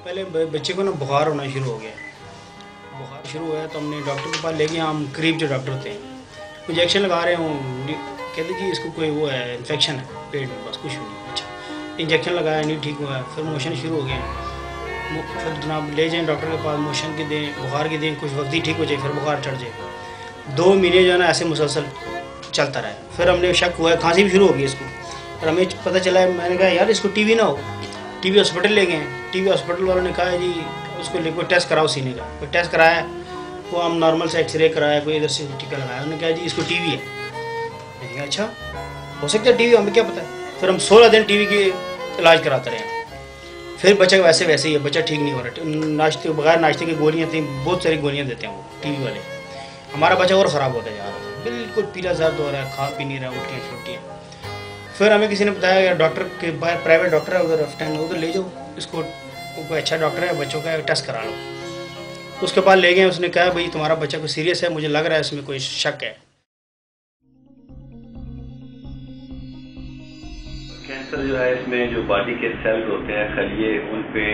पहले बच्चे को ना बुखार होना शुरू हो गया। बुखार शुरू हुआ तो हमने डॉक्टर के पास ले गए। हम करीब जो डॉक्टर थे इंजेक्शन लगा रहे हूँ, कहते जी इसको कोई वो है इन्फेक्शन है पेट में, बस कुछ भी नहीं। अच्छा इंजेक्शन लगाया नहीं ठीक हुआ, फिर मोशन शुरू हो गया। फिर जनाब ले जाएँ डॉक्टर के पास, मोशन के दें, बुखार के दें, कुछ वक्त ही ठीक हो जाए, फिर बुखार चढ़ जाए। 2 महीने जो है ना ऐसे मुसलसल चलता रहा। फिर हमने शक हुआ, खांसी भी शुरू हो गई इसको, और हमें पता चला, मैंने कहा यार इसको टीबी ना हो। टीबी हॉस्पिटल ले गए। टीबी हॉस्पिटल वालों ने कहा जी उसको ले कोई टेस्ट कराओ सीने का। कोई टेस्ट कराया, वो हम नॉर्मल से एक्सरे कराया, कोई इधर से टीका लगाया। उन्होंने कहा जी इसको टीबी है। मैंने कहा अच्छा हो सकता है टीबी, हमें क्या पता है। फिर हम 16 दिन टीबी के इलाज कराते रहे। फिर बच्चा वैसे ही है, बच्चा ठीक नहीं हो रहा। नाश्ते बगैर नाश्ते की गोलियाँ थी, बहुत सारी गोलियाँ देते हैं वो टीबी वाले। हमारा बच्चा और ख़राब होता जा रहा था, बिल्कुल पीला जर्द हो रहा है, खा पी नहीं रहा, उल्टियाँ छुट्टियाँ। फिर हमें किसी ने बताया यार डॉक्टर के बाहर प्राइवेट डॉक्टर है उधर रफ्टैन, उधर ले जाओ इसको, कोई अच्छा डॉक्टर है बच्चों का, टेस्ट करा लो। उसके पास ले गए। उसने कहा भाई तुम्हारा बच्चा को सीरियस है, मुझे लग रहा है इसमें कोई शक है। कैंसर जो है इसमें जो बॉडी के सेल्स होते हैं खलिए, उन पे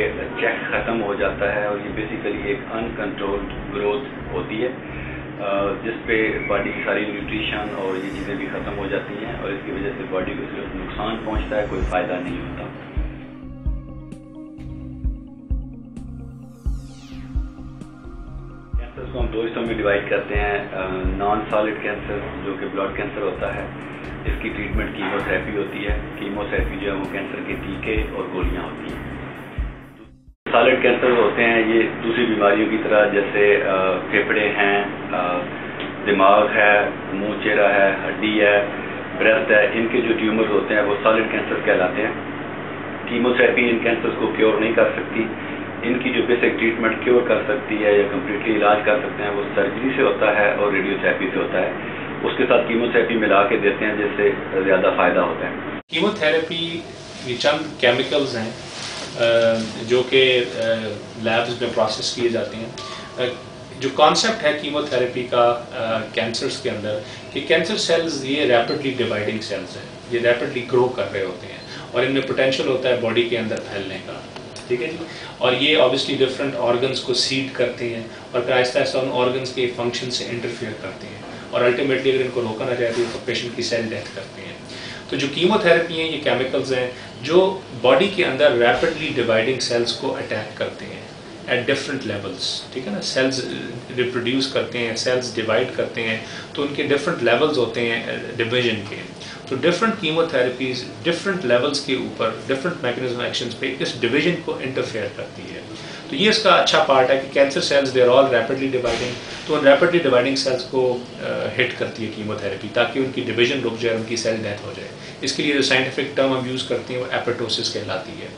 चेक ख़त्म हो जाता है, और ये बेसिकली एक अनकंट्रोल्ड ग्रोथ होती है जिस पे बॉडी की सारी न्यूट्रिशन और ये चीज़ें भी ख़त्म हो जाती हैं, और इसकी वजह से बॉडी को सिर्फ नुकसान पहुंचता है, कोई फ़ायदा नहीं होता। कैंसर को हम 2 हिस्सों में डिवाइड करते हैं। नॉन सॉलिड कैंसर जो कि ब्लड कैंसर होता है, इसकी ट्रीटमेंट कीमोथेरेपी होती है। कीमोथेरेपी जो है वो कैंसर के टीके और गोलियां होती हैं। सॉलिड कैंसर होते हैं ये दूसरी बीमारियों की तरह, जैसे फेफड़े हैं, दिमाग है, मुंह चेहरा है, हड्डी है, ब्रेस्ट है, इनके जो ट्यूमर होते हैं वो सॉलिड कैंसर कहलाते हैं। कीमोथेरेपी इन कैंसर को क्योर नहीं कर सकती। इनकी जो बेसिक ट्रीटमेंट क्योर कर सकती है या कम्प्लीटली इलाज कर सकते हैं वो सर्जरी से होता है और रेडियोथेरेपी से होता है। उसके साथ कीमोथेरेपी मिला के देते हैं जिससे ज़्यादा फ़ायदा होता है। कीमोथेरेपी ये चंद केमिकल्स हैं जो कि लैब्स में प्रोसेस किए जाते हैं। जो कॉन्सेप्ट है कीमोथेरेपी का कैंसर्स के अंदर कि कैंसर सेल्स ये रैपिडली डिवाइडिंग सेल्स हैं, ये रैपिडली ग्रो कर रहे होते हैं और इनमें पोटेंशियल होता है बॉडी के अंदर फैलने का, ठीक है जी। और ये ऑब्वियसली डिफरेंट ऑर्गन्स को सीड करते हैं और फिर आहिस्ता आहिस्ता उन ऑर्गन्स के फंक्शन से इंटरफेयर करते हैं, और अल्टीमेटली अगर इनको रोका ना जाए तो पेशेंट की सेल डेथ करते हैं। तो जो कीमोथेरेपी हैं ये केमिकल्स हैं जो बॉडी के अंदर रैपिडली डिवाइडिंग सेल्स को अटैक करते हैं एट डिफरेंट लेवल्स, ठीक है ना। सेल्स रिप्रोड्यूस करते हैं, सेल्स डिवाइड करते हैं, तो उनके डिफरेंट लेवल्स होते हैं डिवीजन के। तो डिफरेंट कीमोथेरेपीज डिफरेंट लेवल्स के ऊपर डिफरेंट मैकेनिज्म एक्शंस पे इस डिवीजन को इंटरफेयर करती है। तो ये इसका अच्छा पार्ट है कि cancer cells they are all rapidly dividing, तो उन रैपिडली डिवाइडिंग सेल्स को हिट करती है कीमोथेरेपी ताकि उनकी डिवीजन रुक जाए, उनकी सेल डेथ हो जाए। इसके लिए जो साइंटिफिक टर्म हम यूज़ करते हैं वो एपोप्टोसिस कहलाती है।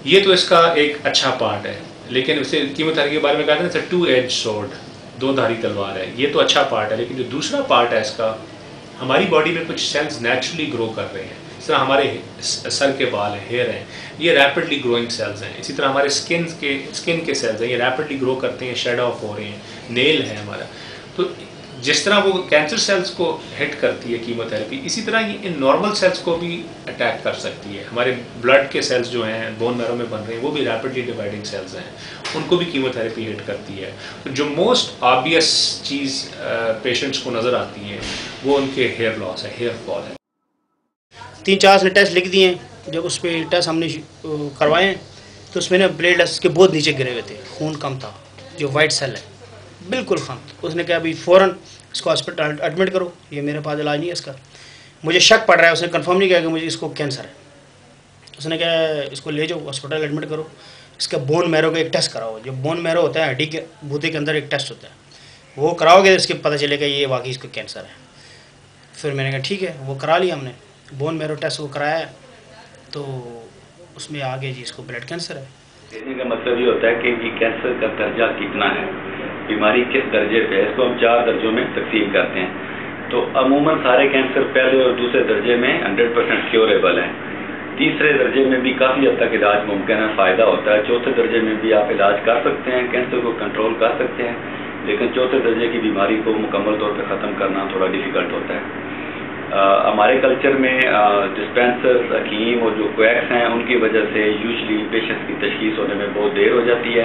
ये तो इसका एक अच्छा पार्ट है, लेकिन उसे कीमोथेरेपी के बारे में कहते हैं टू एज स्वॉर्ड, 2 धारी तलवार है। ये तो अच्छा पार्ट है, लेकिन जो दूसरा पार्ट है इसका, हमारी बॉडी में कुछ सेल्स नेचुरली ग्रो कर रहे हैं। इस तरह हमारे सर के बाल हैं, हेयर हैं, ये रैपिडली ग्रोइंग सेल्स हैं। इसी तरह हमारे स्किन के सेल्स हैं, ये रैपिडली ग्रो करते हैं, शेड ऑफ हो रहे हैं, नेल है हमारा। तो जिस तरह वो कैंसर सेल्स को हिट करती है कीमोथेरेपी, इसी तरह ये इन नॉर्मल सेल्स को भी अटैक कर सकती है। हमारे ब्लड के सेल्स जो हैं बोन मैरो में बन रहे हैं वो भी रैपिडली डिवाइडिंग सेल्स हैं, उनको भी कीमोथेरेपी हिट करती है। तो जो मोस्ट ऑब्वियस चीज़ पेशेंट्स को नज़र आती है वो उनके हेयर लॉस है, हेयर फॉल है। 3-4 ने टेस्ट लिख दिए, जब उस पर टेस्ट हमने करवाए तो उसमें ना प्लेटलेट्स के बहुत नीचे गिरे हुए थे, खून कम था, जो वाइट सेल है बिल्कुल कम। उसने कहा अभी फ़ौरन इसको हॉस्पिटल एडमिट करो, ये मेरे पास इलाज नहीं है इसका, मुझे शक पड़ रहा है। उसने कंफर्म नहीं किया कि मुझे इसको कैंसर है। उसने कहा इसको ले जाओ हॉस्पिटल एडमिट करो, इसका बोन मैरो का एक टेस्ट कराओ। जो बोन मैरो होता है हड्डी के बूते के अंदर एक टेस्ट होता है, वो कराओगे तो इसके पता चलेगा ये वाकई इसको कैंसर है। फिर मैंने कहा ठीक है, वो करा लिया हमने, बोन मैरो टेस्ट वो कराया तो उसमें आगे जी इसको ब्लड कैंसर है। कहने का मतलब ये होता है कि ये कैंसर का दर्जा कितना है, बीमारी किस दर्जे पे है, इसको हम 4 दर्जों में तकसीम करते हैं। तो अमूमन सारे कैंसर पहले और दूसरे दर्जे में 100% क्योरेबल हैं। तीसरे दर्जे में भी काफ़ी हद तक इलाज मुमकिन है, फ़ायदा होता है। चौथे दर्जे में भी आप इलाज कर सकते हैं, कैंसर को कंट्रोल कर सकते हैं, लेकिन चौथे दर्जे की बीमारी को मुकम्मल तौर पर ख़त्म करना थोड़ा डिफ़िकल्ट होता है। हमारे कल्चर में डिस्पेंसर्स, हकीम और जो क्वैक्स हैं उनकी वजह से यूजली पेशेंट्स की तशखीस होने में बहुत देर हो जाती है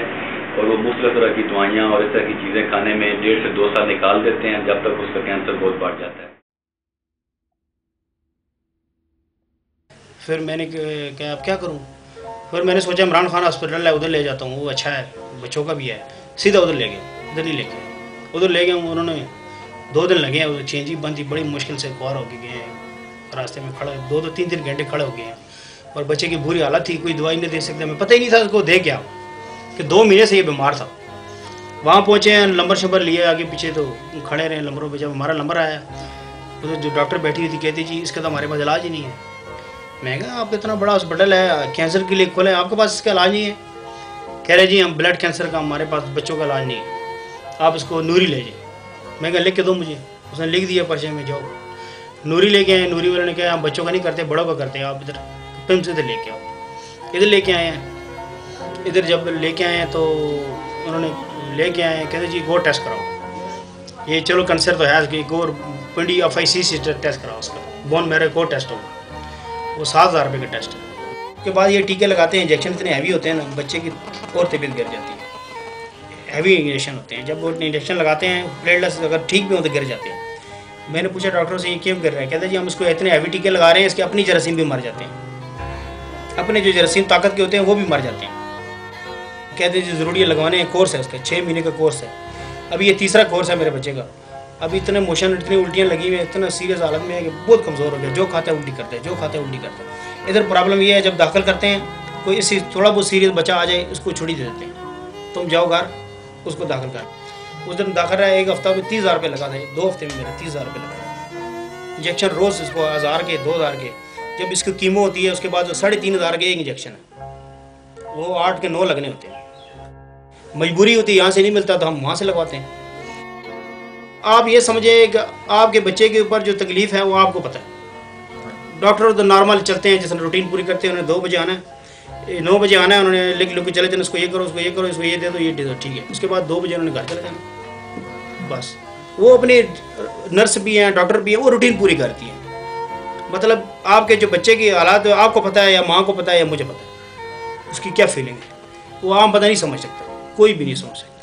और वो मुख्तलिफ तरह की दवाइयाँ और इस तरह की चीज़ें खाने में 1.5 से 2 साल निकाल देते हैं, जब तक उसका कैंसर बहुत बढ़ जाता है। फिर मैंने कहा अब क्या करूं? फिर मैंने सोचा इमरान खान हॉस्पिटल है, उधर ले जाता हूं, वो अच्छा है, बच्चों का भी है। सीधा उधर ले गए, इधर नहीं लेके, उधर ले गए। उन्होंने 2 दिन लगे हैं, चेंज ही बंद थी, बड़ी मुश्किल से कवर हो गए हैं, रास्ते में खड़े 2-3 घंटे खड़े हो गए हैं और बच्चे की बुरी हालत थी, कोई दवाई नहीं दे सकते। मैं पता ही नहीं था उसको दे क्या कि 2 महीने से ये बीमार था। वहाँ पहुँचे हैं, नंबर शंबर लिए आगे पीछे, तो खड़े रहे नंबरों पे। जब हमारा नंबर आया तो जो डॉक्टर बैठी हुई थी कहती जी इसका तो हमारे पास इलाज ही नहीं है। मैं कहा आप इतना बड़ा हॉस्पिटल है, कैंसर के लिए खोले, आपके पास इसका इलाज नहीं है? कह रहे जी हम ब्लड कैंसर का, हमारे पास बच्चों का इलाज नहीं है, आप इसको नूरी ले जाइए। मैं कहा लिख के दो मुझे। उसने लिख दिया पर्चे में, जाओ नूरी लेके आए। नूरी वाले ने कहा हम बच्चों का नहीं करते, बड़ों का करते हैं, आप इधर पिम से इधर लेके आओ। इधर लेके आए हैं। इधर जब लेके आए हैं तो उन्होंने लेके आए, कहते जी गो टेस्ट कराओ, ये चलो कैंसर तो है, कि गो पिंडी FIC टेस्ट कराओ, उसका बोन मैरो को टेस्ट होगा, वो 7,000 रुपये का टेस्ट है। उसके बाद ये टीके लगाते हैं, इंजेक्शन इतने हैवी होते हैं ना, बच्चे की और तबीयत गिर जाती है। हैवी इंजेक्शन होते हैं, जब वो इंजेक्शन लगाते हैं प्लेटलेट्स अगर ठीक भी हो तो गिर जाते हैं। मैंने पूछा डॉक्टर से ये क्यों गिर रहा है? कहते जी हम इसको इतने हैवी टीके लगा रहे हैं, इसके अपनी जरासीम भी मर जाते हैं, अपने जो जरासीम ताकत के होते हैं वो भी मर जाते हैं। कहते जी ज़रूरी है लगवाने, कोर्स है उसका, 6 महीने का कोर्स है। अभी ये 3रा कोर्स है मेरे बच्चे का। अभी इतने मोशन, इतनी उल्टियाँ लगी हुई हैं, इतना सीरियस हालत में है कि बहुत कमज़ोर हो गया, जो खाता है उल्टी करता है, जो खाता है उल्टी करता है। इधर प्रॉब्लम ये है जब दाखिल करते हैं कोई इसी थोड़ा बहुत सीरियस बच्चा आ जाए, उसको छुट्टी दे देते हैं, तुम जाओ घर, उसको दाखिल कर। उस दिन दाखिल रहा, 1 हफ्ता में 30,000 रुपये लगा था, 2 हफ्ते में मेरा 30,000 रुपये लगा। इंजेक्शन रोज़ इसको 1,000 के 2,000 के, जब इसकी कीमो होती है उसके बाद 3,500 के एक इंजेक्शन है, वो 8 के 9 लगने होते हैं। मजबूरी होती है, यहाँ से नहीं मिलता तो हम वहाँ से लगवाते हैं। आप ये समझिए कि आपके बच्चे के ऊपर जो तकलीफ़ है वो आपको पता है। डॉक्टर तो नॉर्मल चलते हैं, जैसे रूटीन पूरी करते हैं। उन्होंने 2 बजे आना है, 9 बजे आना है, उन्होंने लिख के चले थे, उसको ये करो, उसको ये करो, इसको ये दे दो, ये दे दो, ठीक है। उसके बाद 2 बजे उन्होंने घर चले जाना, बस। वो अपनी नर्स भी हैं, डॉक्टर भी हैं, वो रूटीन पूरी करती हैं। मतलब आपके जो बच्चे की हालात आपको पता है, या माँ को पता है, या मुझे पता है, उसकी क्या फीलिंग है, वो आम बंदा नहीं समझ सकता, कोई भी नहीं समझ सकता।